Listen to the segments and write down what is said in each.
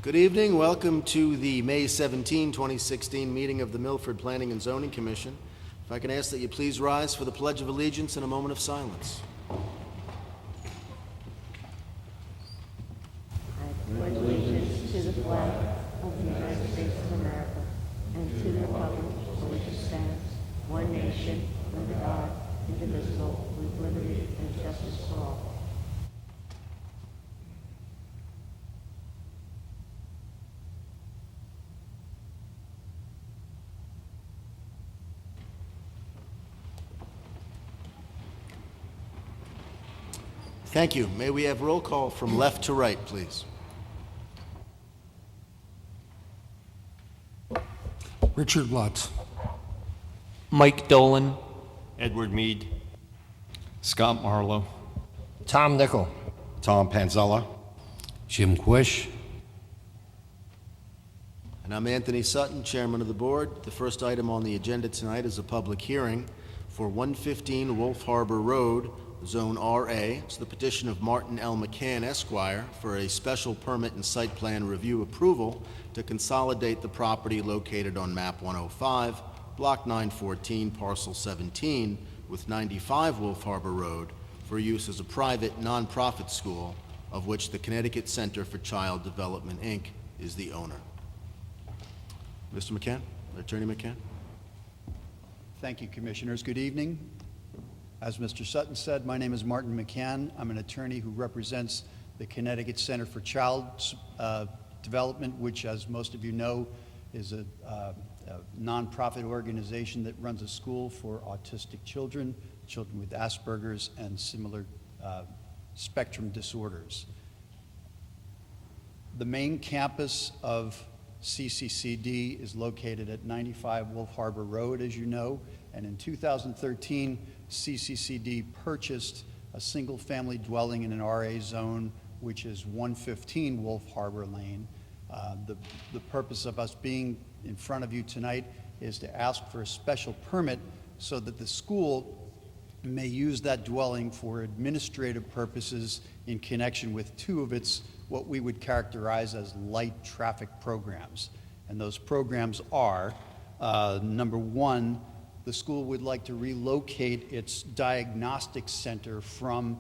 Good evening. Welcome to the May 17, 2016 meeting of the Milford Planning and Zoning Commission. If I can ask that you please rise for the Pledge of Allegiance and a moment of silence. I pledge allegiance to the flag of the United States of America and to the republic for which it stands, one nation, under God, indivisible, with liberty and justice for all. Thank you. May we have roll call from left to right, please? Richard Lutz. Mike Dolan. Edward Mead. Scott Marlowe. Tom Nickel. Tom Panzella. Jim Quish. And I'm Anthony Sutton, Chairman of the Board. The first item on the agenda tonight is a public hearing for 115 Wolf Harbor Road, Zone RA. It's the petition of Martin L. McCann, Esquire, for a special permit and site plan review approval to consolidate the property located on map 105, block 914, parcel 17, with 95 Wolf Harbor Road for use as a private nonprofit school, of which the Connecticut Center for Child Development, Inc. is the owner. Mr. McCann, Attorney McCann. Thank you, Commissioners. Good evening. As Mr. Sutton said, my name is Martin McCann. I'm an attorney who represents the Connecticut Center for Child Development, which, as most of you know, is a nonprofit organization that runs a school for autistic children, children with Asperger's and similar spectrum disorders. The main campus of CCCD is located at 95 Wolf Harbor Road, as you know, and in 2013, CCCD purchased a single-family dwelling in an RA zone, which is 115 Wolf Harbor Lane. The purpose of us being in front of you tonight is to ask for a special permit so that the school may use that dwelling for administrative purposes in connection with two of its what we would characterize as light traffic programs. And those programs are, number one, the school would like to relocate its diagnostic center from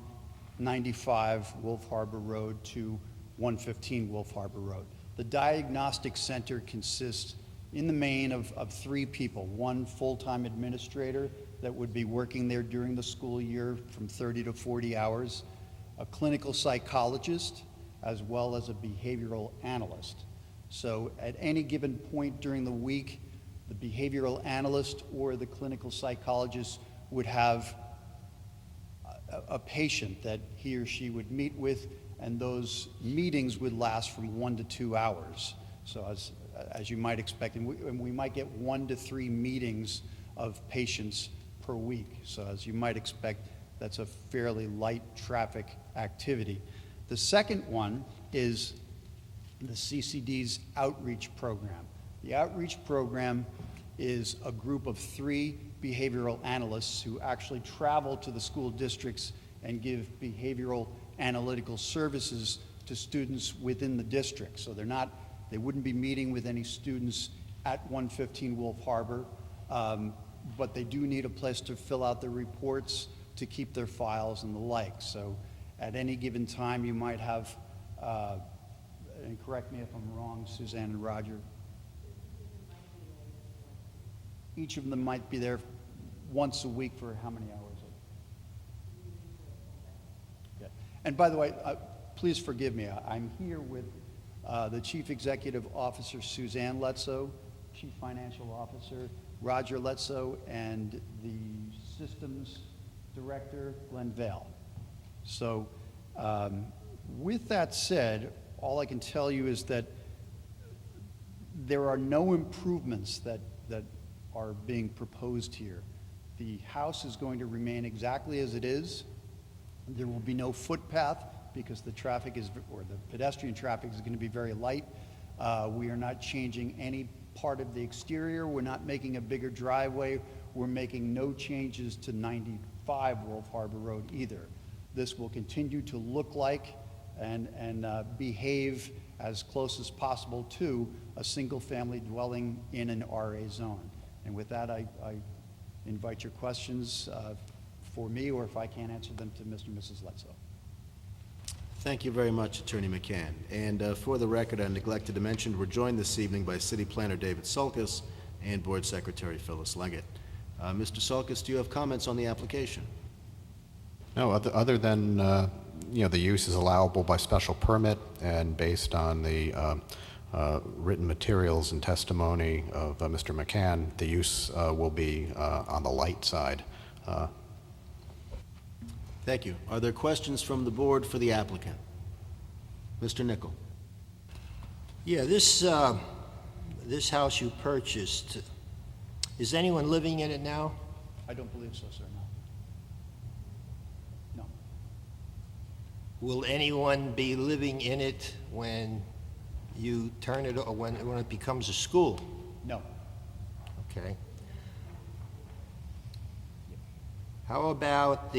95 Wolf Harbor Road to 115 Wolf Harbor Road. The diagnostic center consists in the main of three people: one full-time administrator that would be working there during the school year from 30 to 40 hours, a clinical psychologist, as well as a behavioral analyst. So at any given point during the week, the behavioral analyst or the clinical psychologist would have a patient that he or she would meet with, and those meetings would last from 1 to 2 hours. So as you might expect, and we might get 1 to 3 meetings of patients per week. So as you might expect, that's a fairly light traffic activity. The second one is the CCD's outreach program. The outreach program is a group of 3 behavioral analysts who actually travel to the school districts and give behavioral analytical services to students within the district. So they wouldn't be meeting with any students at 115 Wolf Harbor, but they do need a place to fill out their reports, to keep their files and the like. So at any given time, you might have, and correct me if I'm wrong, Suzanne and Roger, each of them might be there once a week for how many hours? Okay. And by the way, please forgive me, I'm here with the Chief Executive Officer, Suzanne Letso, Chief Financial Officer, Roger Letso, and the Systems Director, Glenn Vale. So with that said, all I can tell you is that there are no improvements that are being proposed here. The house is going to remain exactly as it is. There will be no footpath because the traffic or the pedestrian traffic is going to be very light. We are not changing any part of the exterior. We're not making a bigger driveway. We're making no changes to 95 Wolf Harbor Road either. This will continue to look like and behave as close as possible to a single-family dwelling in an RA zone. And with that, I invite your questions for me, or if I can't answer them, to Mr. and Mrs. Letzow. Thank you very much, Attorney McCann. And for the record, I neglected to mention, we're joined this evening by City Planner David Sulkus and Board Secretary Phyllis Leggett. Mr. Sulkus, do you have comments on the application? No, other than, the use is allowable by special permit, and based on the written materials and testimony of Mr. McCann, the use will be on the light side. Thank you. Are there questions from the board for the applicant? Mr. Nichol. Yeah, this house you purchased, is anyone living in it now? I don't believe so, sir, no. No. Will anyone be living in it when you turn it, or when it becomes a school? No. Okay. How about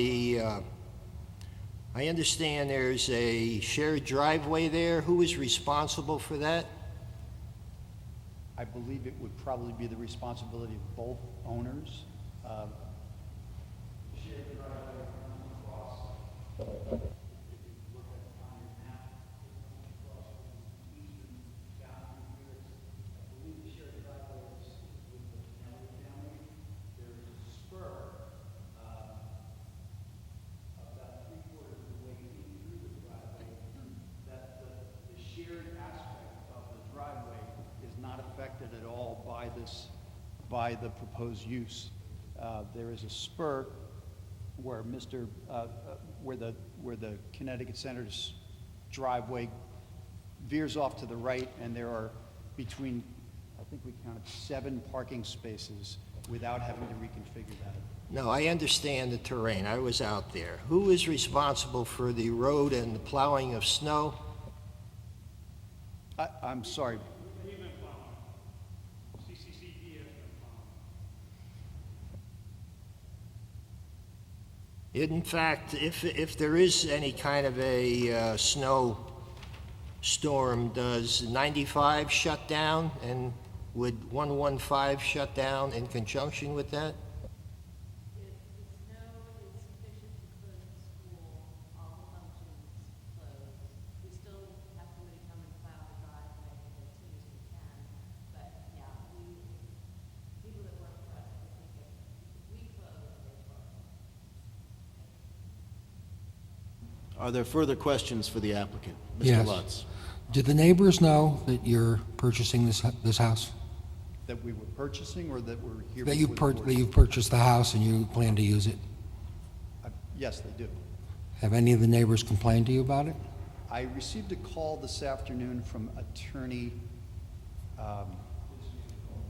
I understand there's a shared driveway there. Who is responsible for that? I believe it would probably be the responsibility of both owners. At all by the proposed use. There is a spur where where the Connecticut Center's driveway veers off to the right, and there are between, I think we counted 7 parking spaces without having to reconfigure that. No, I understand the terrain. I was out there. Who is responsible for the road and the plowing of snow? I'm sorry. In fact, if there is any kind of a snow storm, does 95 shut down, and would 115 shut down in conjunction with that? If the snow is sufficient to close the school, all the functions close. We still have somebody come and plow the driveway as soon as we can. But yeah, people that work for us, I think if we close, they close. Are there further questions for the applicant? Mr. Yes. Lutz. Did the neighbors know that you're purchasing this house? That we were purchasing, or that we're here That before the board? you've purchased the house and you plan to use it? Yes, they do. Have any of the neighbors complained to you about it? I received a call this afternoon from attorney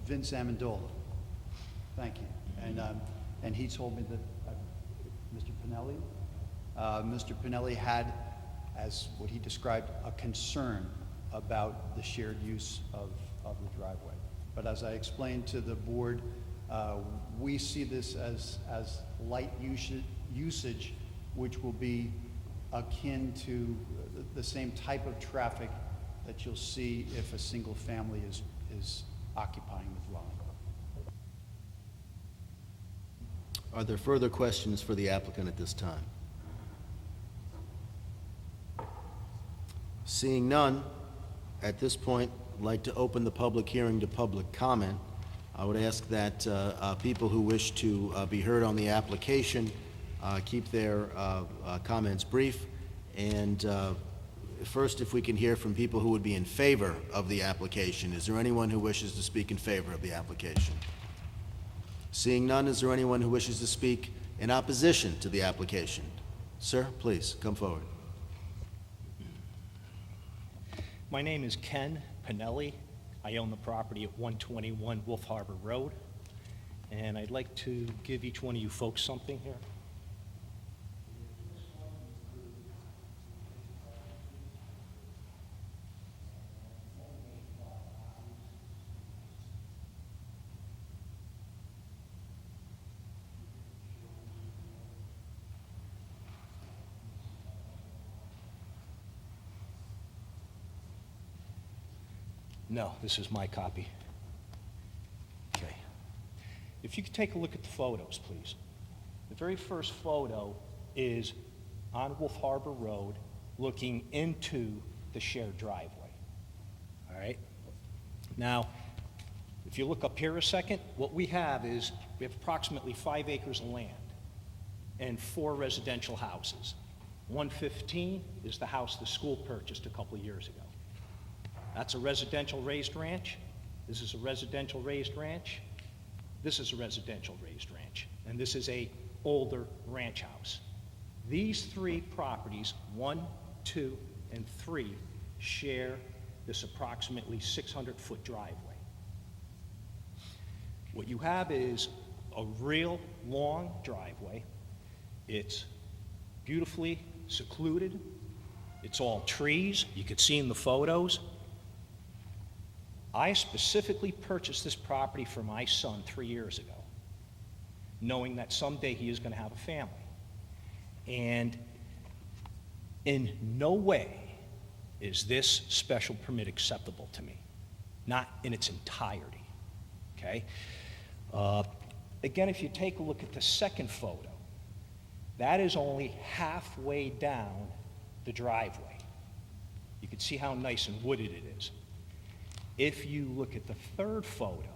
Vince Amendola. Thank you. And he told me that Mr. Pinelli had, as what he described, a concern about the shared use of the driveway. But as I explained to the board, we see this as light usage, which will be akin to the same type of traffic that you'll see if a single family is occupying the dwelling. Are there further questions for the applicant at this time? Seeing none, at this point, I'd like to open the public hearing to public comment. I would ask that people who wish to be heard on the application keep their comments brief. And first, if we can hear from people who would be in favor of the application. Is there anyone who wishes to speak in favor of the application? Seeing none, is there anyone who wishes to speak in opposition to the application? Sir, please, come forward. My name is Ken Pinelli. I own the property at 121 Wolf Harbor Road, and I'd like to give each one of you folks something here. No, this is my copy. Okay. If you could take a look at the photos, please. The very first photo is on Wolf Harbor Road looking into the shared driveway. All right? Now, if you look up here a second, what we have is we have approximately 5 acres of land and 4 residential houses. 115 is the house the school purchased a couple of years ago. That's a residential raised ranch. This is a residential raised ranch. This is a residential raised ranch. And this is a older ranch house. These 3 properties, 1, 2, and 3, share this approximately 600-foot driveway. What you have is a real long driveway. It's beautifully secluded. It's all trees. You could see in the photos. I specifically purchased this property for my son 3 years ago, knowing that someday he is going to have a family. And in no way is this special permit acceptable to me, not in its entirety, okay? Again, if you take a look at the second photo, that is only halfway down the driveway. You can see how nice and wooded it is. If you look at the third photo,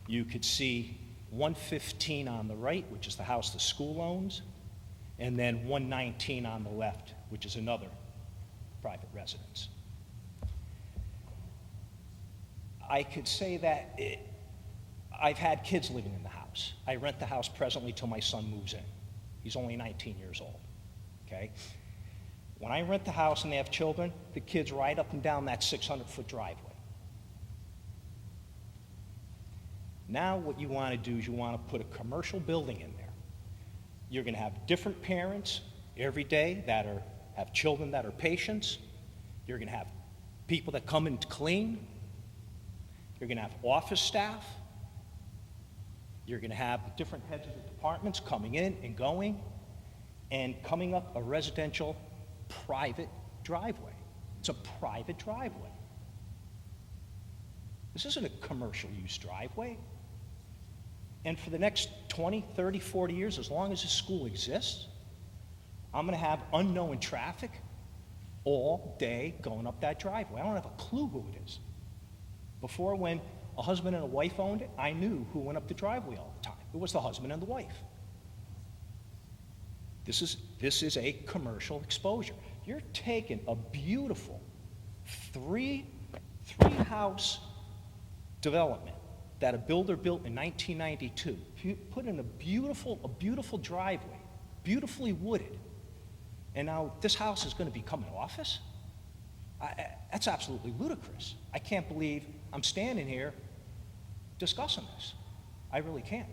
you could see 115 on the right, which is the house the school owns, and then 119 on the left, which is another private residence. I could say that I've had kids living in the house. I rent the house presently till my son moves in. He's only 19 years old, okay? When I rent the house and they have children, the kids ride up and down that 600-foot driveway. Now what you want to do is you want to put a commercial building in there. You're going to have different parents every day that have children that are patients. You're going to have people that come in to clean. You're going to have office staff. You're going to have different heads of the departments coming in and going and coming up a residential private driveway. It's a private driveway. This isn't a commercial use driveway. And for the next 20, 30, 40 years, as long as this school exists, I'm going to have unknown traffic all day going up that driveway. I don't have a clue who it is. Before, when a husband and a wife owned it, I knew who went up the driveway all the time. It was the husband and the wife. This is a commercial exposure. You're taking a beautiful three-house development that a builder built in 1992. You put in a beautiful driveway, beautifully wooded, and now this house is going to become an office? That's absolutely ludicrous. I can't believe I'm standing here discussing this. I really can't.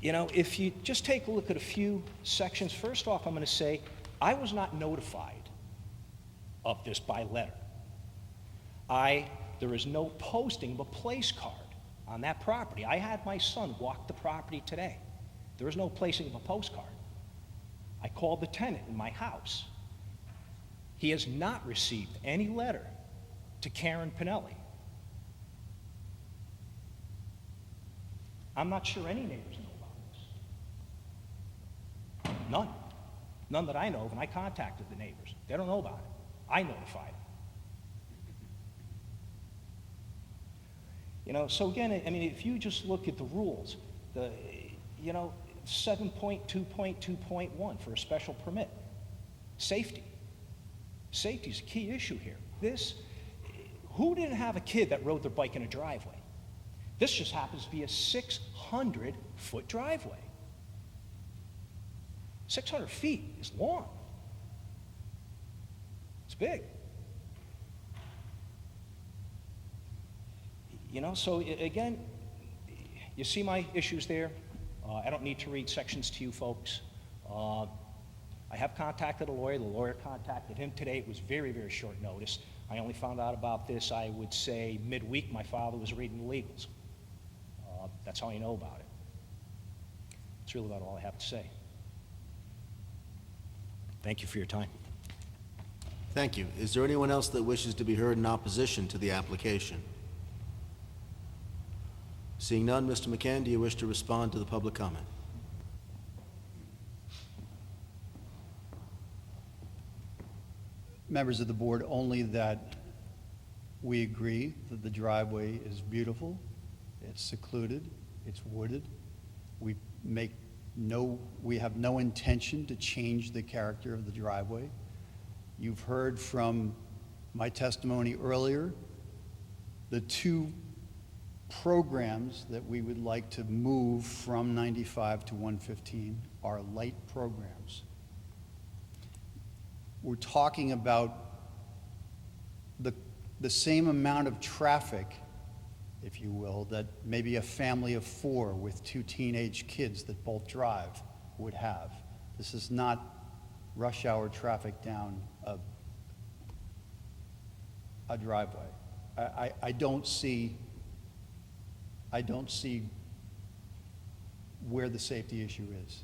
You know, if you just take a look at a few sections, first off, I'm going to say I was not notified of this by letter. There is no posting of a place card on that property. I had my son walk the property today. There is no placing of a postcard. I called the tenant in my house. He has not received any letter to Karen Pinelli. I'm not sure any neighbors know about this. None. None that I know of, and I contacted the neighbors. They don't know about it. I notified them. You know, so again, I mean, if you just look at the rules, 7.2.2.1 for a special permit, safety. Safety is a key issue here. Who didn't have a kid that rode their bike in a driveway? This just happens to be a 600-foot driveway. 600 feet is long. It's big. You know, so again, you see my issues there. I don't need to read sections to you folks. I have contacted a lawyer. The lawyer contacted him today. It was very, very short notice. I only found out about this, I would say, midweek. My father was reading the legals. That's how I know about it. That's really about all I have to say. Thank you for your time. Thank you. Is there anyone else that wishes to be heard in opposition to the application? Seeing none, Mr. McCann, do you wish to respond to the public comment? Members of the board, only that we agree that the driveway is beautiful, it's secluded, it's wooded. We have no intention to change the character of the driveway. You've heard from my testimony earlier, the two programs that we would like to move from 95 to 115 are light programs. We're talking about the same amount of traffic, if you will, that maybe a family of 4 with 2 teenage kids that both drive would have. This is not rush hour traffic down a driveway. I don't see where the safety issue is.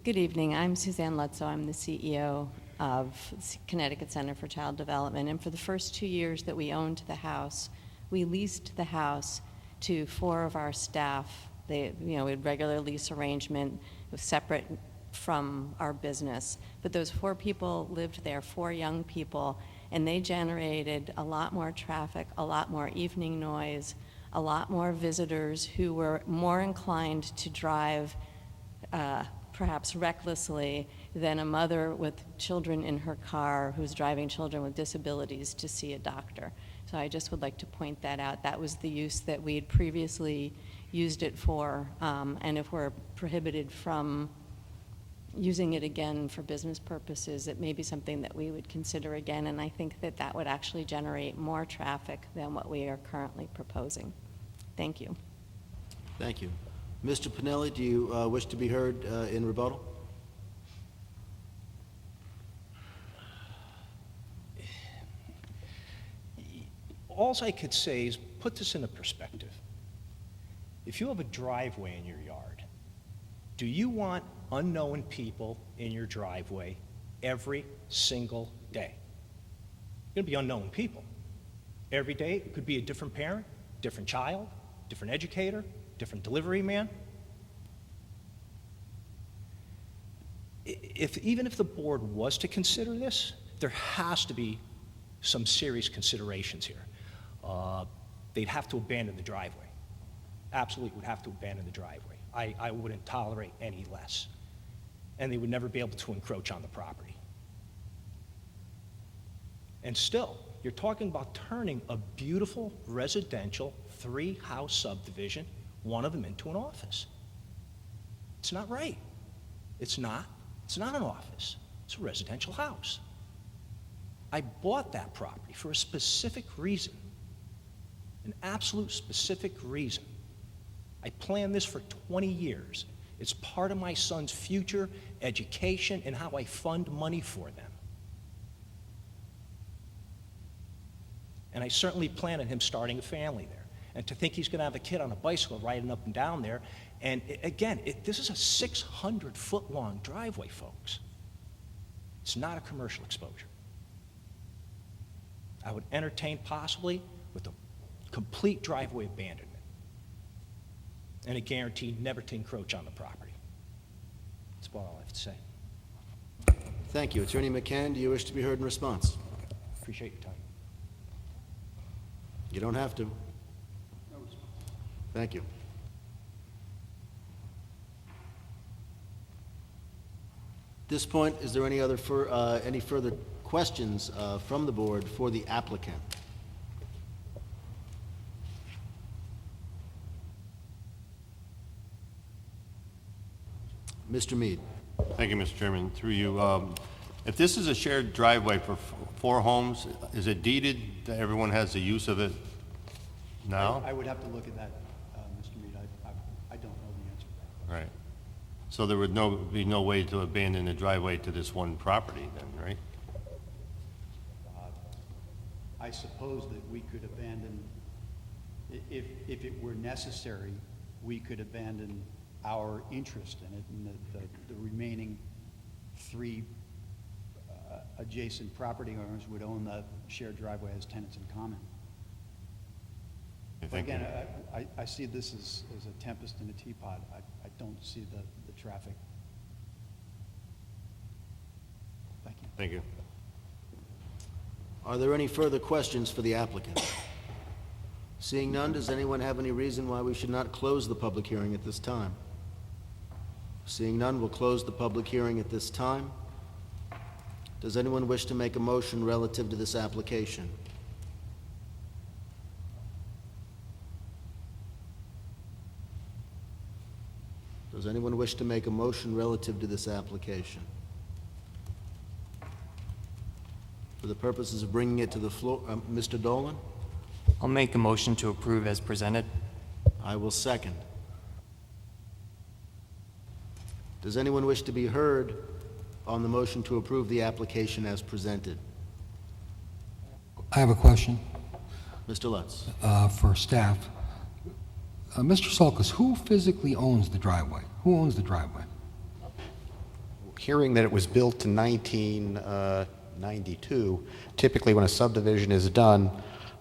Good evening. I'm Suzanne Lutzow. I'm the CEO of Connecticut Center for Child Development. And for the first 2 years that we owned the house, we leased the house to 4 of our staff. We had regular lease arrangement. It was separate from our business. But those 4 people lived there, 4 young people, and they generated a lot more traffic, a lot more evening noise, a lot more visitors who were more inclined to drive perhaps recklessly than a mother with children in her car who's driving children with disabilities to see a doctor. So I just would like to point that out. That was the use that we had previously used it for, and if we're prohibited from using it again for business purposes, it may be something that we would consider again, and I think that that would actually generate more traffic than what we are currently proposing. Thank you. Thank you. Mr. Pinelli, do you wish to be heard in rebuttal? All I could say is put this into perspective. If you have a driveway in your yard, do you want unknown people in your driveway every single day? It's going to be unknown people. Every day, it could be a different parent, different child, different educator, different delivery man. Even if the board was to consider this, there has to be some serious considerations here. They'd have to abandon the driveway. Absolutely would have to abandon the driveway. I wouldn't tolerate any less. And they would never be able to encroach on the property. And still, you're talking about turning a beautiful residential 3-house subdivision, one of them into an office. It's not right. It's not an office. It's a residential house. I bought that property for a specific reason, an absolute specific reason. I planned this for 20 years. It's part of my son's future education and how I fund money for them. And I certainly plan on him starting a family there. And to think he's going to have a kid on a bicycle riding up and down there. And again, this is a 600-foot-long driveway, folks. It's not a commercial exposure. I would entertain possibly with a complete driveway abandonment and a guarantee never to encroach on the property. That's about all I have to say. Thank you. Attorney McCann, do you wish to be heard in response? Appreciate your time. You don't have to. Thank you. At this point, is there any further questions from the board for the applicant? Mr. Mead. Thank you, Mr. Chairman. Through you, if this is a shared driveway for 4 homes, is it deeded that everyone has the use of it now? I would have to look at that, Mr. Mead. I don't know the answer to that. Right. So there would be no way to abandon a driveway to this one property then, right? I suppose that we could abandon, if it were necessary, we could abandon our interest in it, and the remaining three adjacent property owners would own the shared driveway as tenants in common. But Thank you. again, I see this as a tempest in a teapot. I don't see the traffic. Thank you. Thank you. Are there any further questions for the applicant? Seeing none, does anyone have any reason why we should not close the public hearing at this time? Seeing none, we'll close the public hearing at this time. Does anyone wish to make a motion relative to this application? Does anyone wish to make a motion relative to this application? For the purposes of bringing it to the floor, Mr. Dolan? I'll make a motion to approve as presented. I will second. Does anyone wish to be heard on the motion to approve the application as presented? I have a question Mr. Lutz? for staff. Mr. Sulkus, who physically owns the driveway? Who owns the driveway? Hearing that it was built in 1992, typically when a subdivision is done,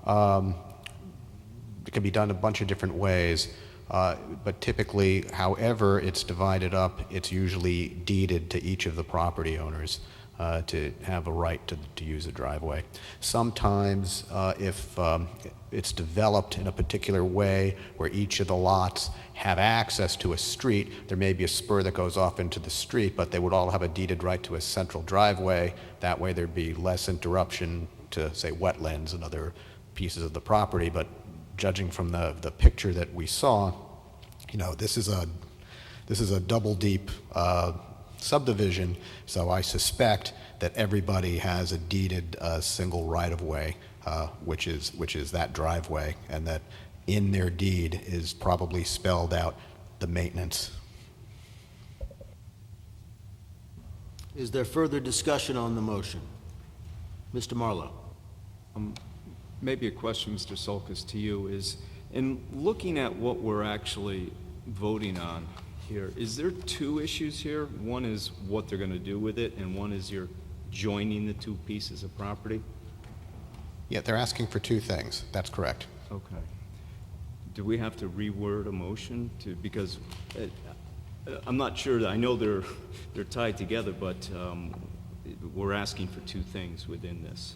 it can be done a bunch of different ways. But typically, however it's divided up, it's usually deeded to each of the property owners to have a right to use a driveway. Sometimes, if it's developed in a particular way where each of the lots have access to a street, there may be a spur that goes off into the street, but they would all have a deeded right to a central driveway. That way there'd be less interruption to, say, wetlands and other pieces of the property. But judging from the picture that we saw, you know, this is a double deep subdivision, so I suspect that everybody has a deeded single right-of-way, which is that driveway, and that in their deed is probably spelled out the maintenance. Is there further discussion on the motion? Mr. Marlowe? Maybe a question, Mr. Sulkus, to you is, in looking at what we're actually voting on here, is there two issues here? One is what they're going to do with it, and one is you're joining the two pieces of property? Yeah, they're asking for two things. That's correct. Okay. Do we have to reword a motion to, because I'm not sure, I know they're tied together, but we're asking for two things within this.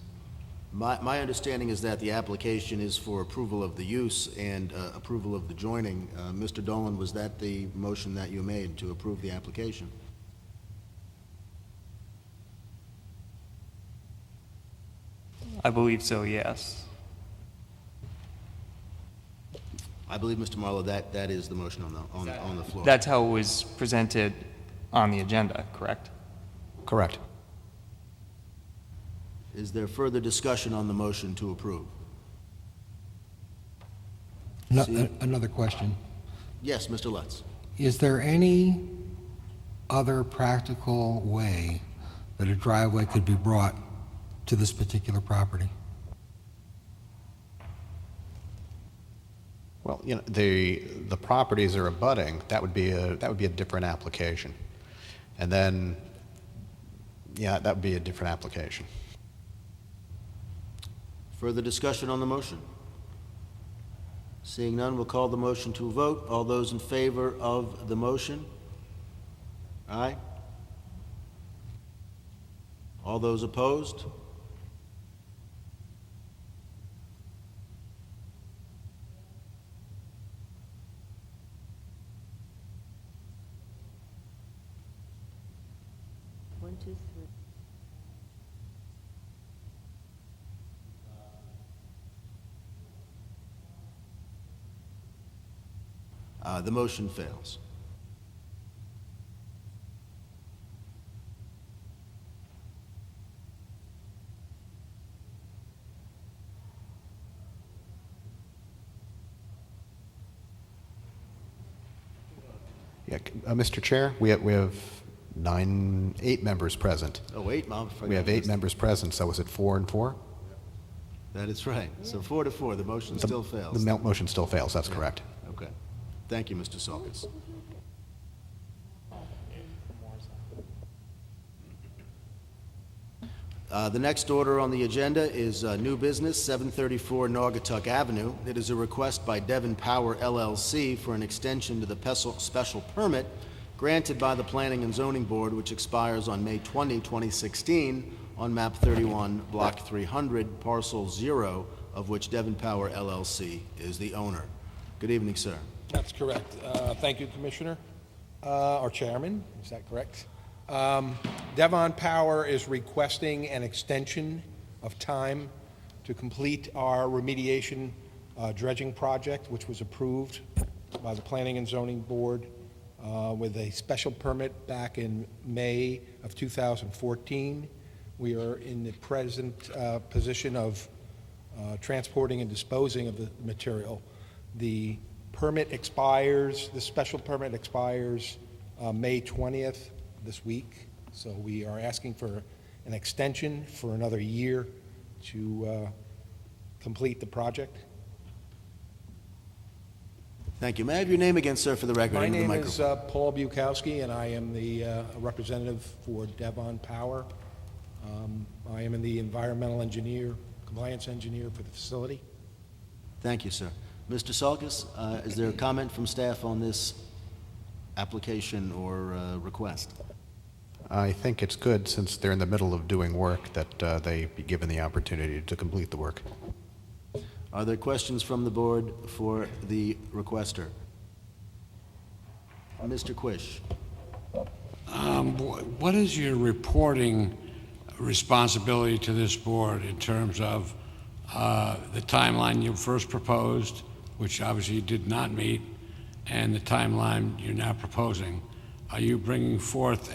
My understanding is that the application is for approval of the use and approval of the joining. Mr. Dolan, was that the motion that you made to approve the application? I believe so, yes. I believe, Mr. Marlowe, that is the motion on the floor. That's how it was presented on the agenda, correct? Correct. Is there further discussion on the motion to approve? Another question. Yes, Mr. Lutz. Is there any other practical way that a driveway could be brought to this particular property? Well, you know, the properties are abutting. That would be a different application, and then, yeah, that would be a different application. Further discussion on the motion? Seeing none, we'll call the motion to a vote. All those in favor of the motion? Aye. All those opposed? One, two, three. The motion fails. Yeah, Mr. Chair, we have 8 members present. Oh, 8, Mom. We have 8 members present, so is it 4 and 4? That is right. So 4 to 4, the motion still fails. The motion still fails, that's correct. Okay. Thank you, Mr. Sulkus. The next order on the agenda is new business, 734 Naugatuck Avenue. It is a request by Devon Power LLC for an extension to the special permit granted by the Planning and Zoning Board, which expires on May 20, 2016, on map 31, block 300, parcel 0, of which Devon Power LLC is the owner. Good evening, sir. That's correct. Thank you, Commissioner, or Chairman, is that correct? Devon Power is requesting an extension of time to complete our remediation dredging project, which was approved by the Planning and Zoning Board with a special permit back in May of 2014. We are in the present position of transporting and disposing of the material. The permit expires, the special permit expires May 20th, this week. So we are asking for an extension for another year to complete the project. Thank you. May I have your name again, sir, for the record? My Into the name is microphone. Paul Bukowski, and I am the representative for Devon Power. I am the environmental engineer, compliance engineer for the facility. Thank you, sir. Mr. Sulkus, is there a comment from staff on this application or request? I think it's good, since they're in the middle of doing work, that they be given the opportunity to complete the work. Are there questions from the board for the requester? Mr. Quish. What is your reporting responsibility to this board in terms of the timeline you first proposed, which obviously you did not meet, and the timeline you're now proposing? Are you bringing forth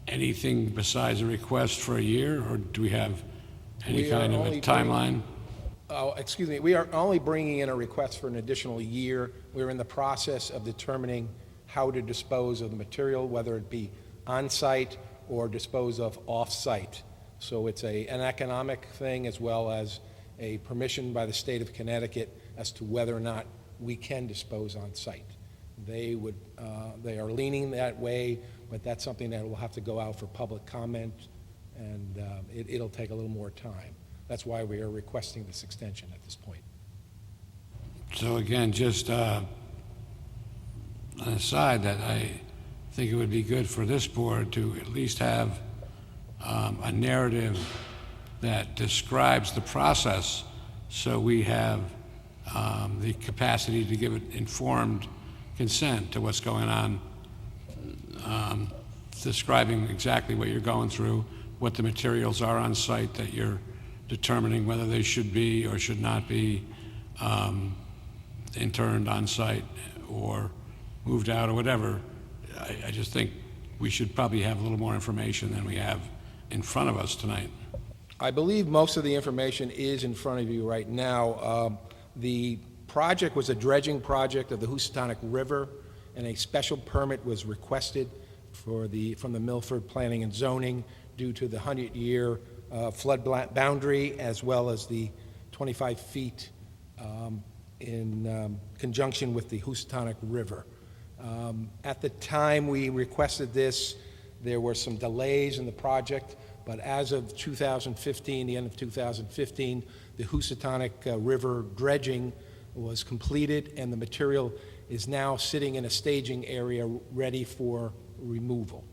anything besides a request for a year, or do we have any kind of a timeline? Excuse me, we are only bringing in a request for an additional year. We're in the process of determining how to dispose of the material, whether it be on-site or dispose of off-site. So it's an economic thing as well as a permission by the state of Connecticut as to whether or not we can dispose on-site. They are leaning that way, but that's something that will have to go out for public comment, and it'll take a little more time. That's why we are requesting this extension at this point. So again, just an aside, that I think it would be good for this board to at least have a narrative that describes the process, so we have the capacity to give it informed consent to what's going on, describing exactly what you're going through, what the materials are on site that you're determining whether they should be or should not be interned on site or moved out or whatever. I just think we should probably have a little more information than we have in front of us tonight. I believe most of the information is in front of you right now. The project was a dredging project of the Housatonic River, and a special permit was requested from the Milford Planning and Zoning due to the 100-year flood boundary, as well as the 25 feet in conjunction with the Housatonic River. At the time we requested this, there were some delays in the project, but as of 2015, the end of 2015, the Housatonic River dredging was completed, and the material is now sitting in a staging area ready for removal.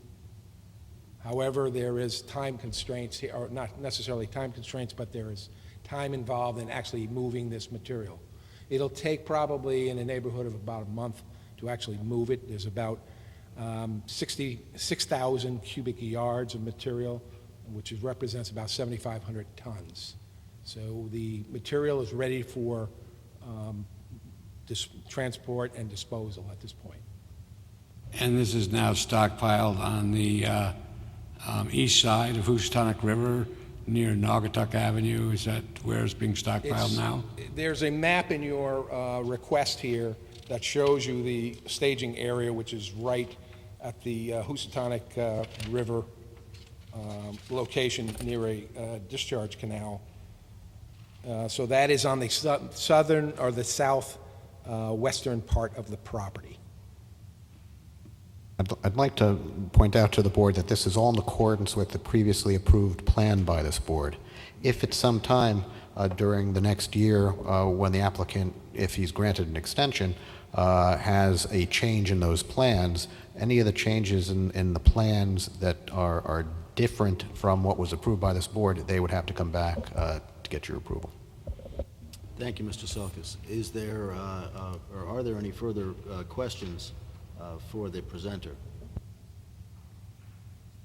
However, there is time constraints here, or not necessarily time constraints, but there is time involved in actually moving this material. It'll take probably in the neighborhood of about a month to actually move it. There's about 66,000 cubic yards of material, which represents about 7,500 tons. So the material is ready for transport and disposal at this point. And this is now stockpiled on the east side of Housatonic River near Naugatuck Avenue. Is that where it's being stockpiled now? There's a map in your request here that shows you the staging area, which is right at the Housatonic River location near a discharge canal. So that is on the southern or the south western part of the property. I'd like to point out to the board that this is all in accordance with the previously approved plan by this board. If at some time during the next year when the applicant, if he's granted an extension, has a change in those plans, any of the changes in the plans that are different from what was approved by this board, they would have to come back to get your approval. Thank you, Mr. Selkis. Is there, or are there any further questions for the presenter?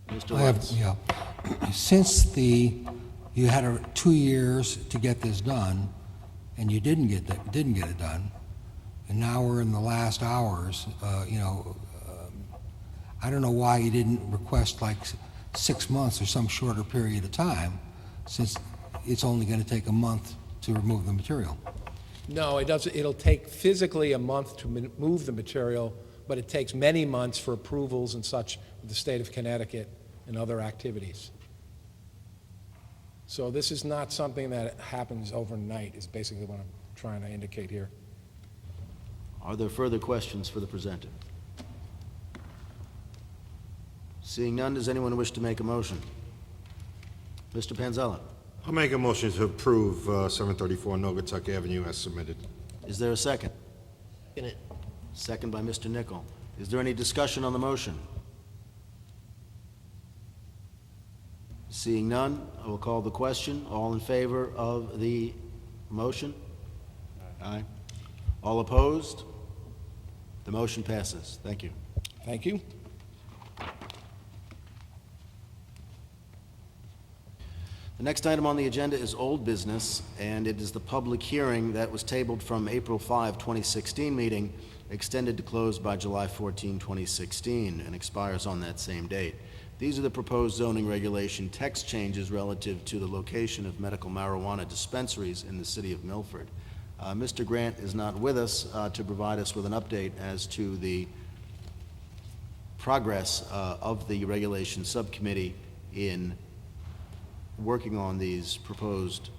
Mr. I have, Lutz. yeah. Since you had 2 years to get this done, and you didn't get it done, and now we're in the last hours, I don't know why you didn't request like 6 months or some shorter period of time, since it's only going to take a month to remove the material. No, it doesn't. It'll take physically a month to move the material, but it takes many months for approvals and such with the state of Connecticut and other activities. So this is not something that happens overnight, is basically what I'm trying to indicate here. Are there further questions for the presenter? Seeing none, does anyone wish to make a motion? Mr. Panzella. I'll make a motion to approve 734 Naugatuck Avenue as submitted. Is there a second? Second by Mr. Nichol. Is there any discussion on the motion? Seeing none, I will call the question. All in favor of the motion? Aye. All opposed? The motion passes. Thank you. Thank you. The next item on the agenda is old business, and it is the public hearing that was tabled from April 5, 2016 meeting, extended to close by July 14, 2016, and expires on that same date. These are the proposed zoning regulation text changes relative to the location of medical marijuana dispensaries in the city of Milford. Mr. Grant is not with us to provide us with an update as to the progress of the regulation subcommittee in working on these proposed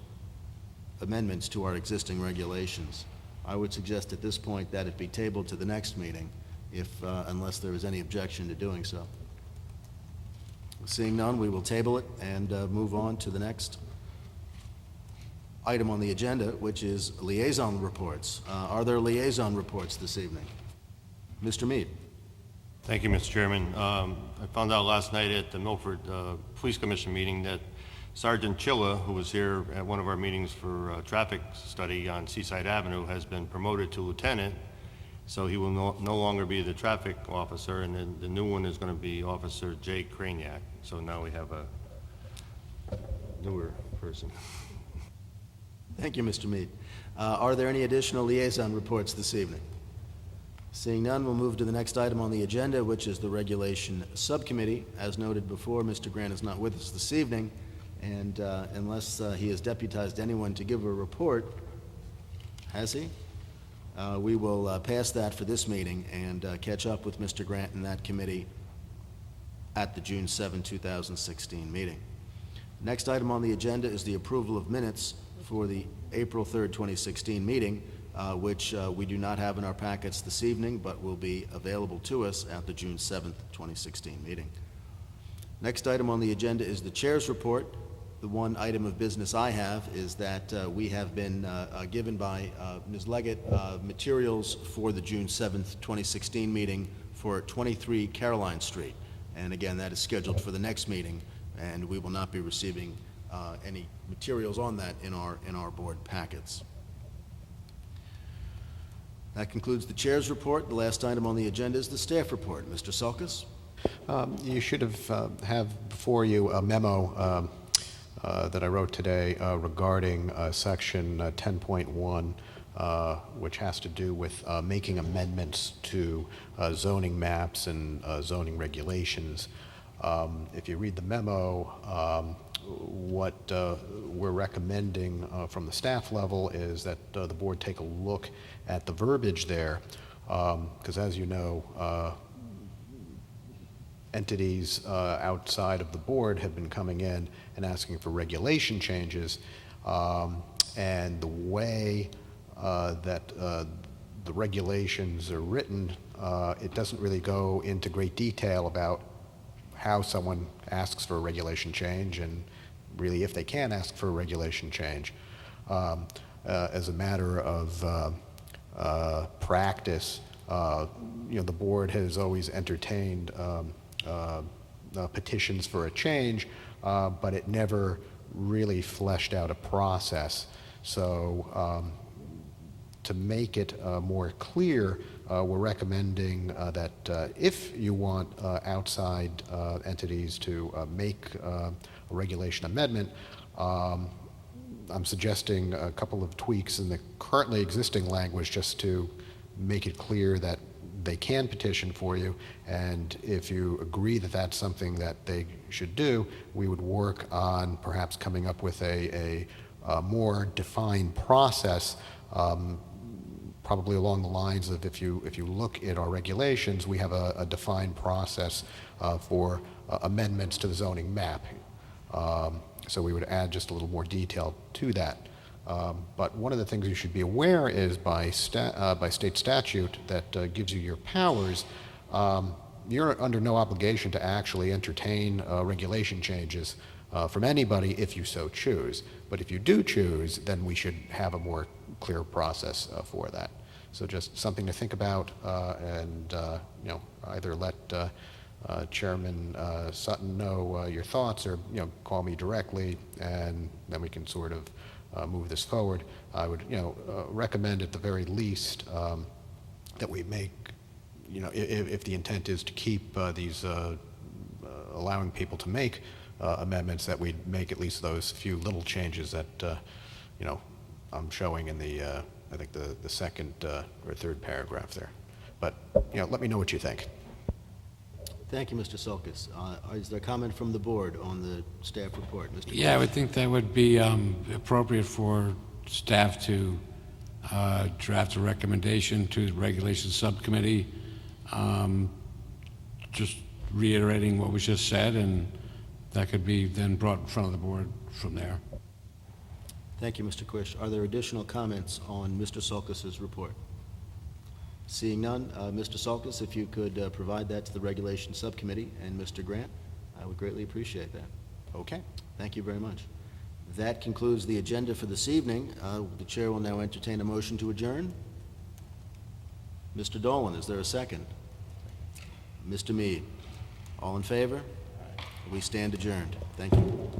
amendments to our existing regulations. I would suggest at this point that it be tabled to the next meeting, unless there is any objection to doing so. Seeing none, we will table it and move on to the next item on the agenda, which is liaison reports. Are there liaison reports this evening? Mr. Mead. Thank you, Mr. Chairman. I found out last night at the Milford Police Commission meeting that Sergeant Chilla, who was here at one of our meetings for a traffic study on Seaside Avenue, has been promoted to lieutenant, so he will no longer be the traffic officer, and then the new one is going to be Officer Jay Craniac. So now we have a newer person. Thank you, Mr. Mead. Are there any additional liaison reports this evening? Seeing none, we'll move to the next item on the agenda, which is the Regulation Subcommittee. As noted before, Mr. Grant is not with us this evening, and unless he has deputized anyone to give a report, has he? We will pass that for this meeting and catch up with Mr. Grant and that committee at the June 7, 2016 meeting. Next item on the agenda is the approval of minutes for the April 3rd, 2016 meeting, which we do not have in our packets this evening, but will be available to us at the June 7th, 2016 meeting. Next item on the agenda is the chair's report. The one item of business I have is that we have been given by Ms. Leggett materials for the June 7th, 2016 meeting for 23 Caroline Street. And again, that is scheduled for the next meeting, and we will not be receiving any materials on that in our board packets. That concludes the chair's report. The last item on the agenda is the staff report. Mr. Selkis? You should have before you a memo that I wrote today regarding section 10.1, which has to do with making amendments to zoning maps and zoning regulations. If you read the memo, what we're recommending from the staff level is that the board take a look at the verbiage there, because as you know, entities outside of the board have been coming in and asking for regulation changes, and the way that the regulations are written, it doesn't really go into great detail about how someone asks for a regulation change and really if they can ask for a regulation change. As a matter of practice, the board has always entertained petitions for a change, but it never really fleshed out a process. So to make it more clear, we're recommending that if you want outside entities to make a regulation amendment, I'm suggesting a couple of tweaks in the currently existing language just to make it clear that they can petition for you, and if you agree that that's something that they should do, we would work on perhaps coming up with a more defined process, probably along the lines of if you look at our regulations, we have a defined process for amendments to the zoning map. So we would add just a little more detail to that. But one of the things you should be aware is by state statute that gives you your powers, you're under no obligation to actually entertain regulation changes from anybody if you so choose. But if you do choose, then we should have a more clear process for that. So just something to think about, and either let Chairman Sutton know your thoughts, or call me directly, and then we can sort of move this forward. I would recommend at the very least that we make, if the intent is to keep these allowing people to make amendments, that we make at least those few little changes that I'm showing in the I think the second or third paragraph there. But let me know what you think. Thank you, Mr. Sulkus. Is there a comment from the board on the staff report? Mr. Yeah, I would think that would be appropriate for staff to draft a recommendation to the Regulations Subcommittee, just reiterating what was just said, and that could be then brought in front of the board from there. Thank you, Mr. Quish. Are there additional comments on Mr. Sulkus's report? Seeing none, Mr. Sulkus, if you could provide that to the Regulation Subcommittee, and Mr. Grant, I would greatly appreciate that. Okay. Thank you very much. That concludes the agenda for this evening. The chair will now entertain a motion to adjourn. Mr. Dolan, is there a second? Mr. Mead, all in favor? We stand adjourned. Thank you.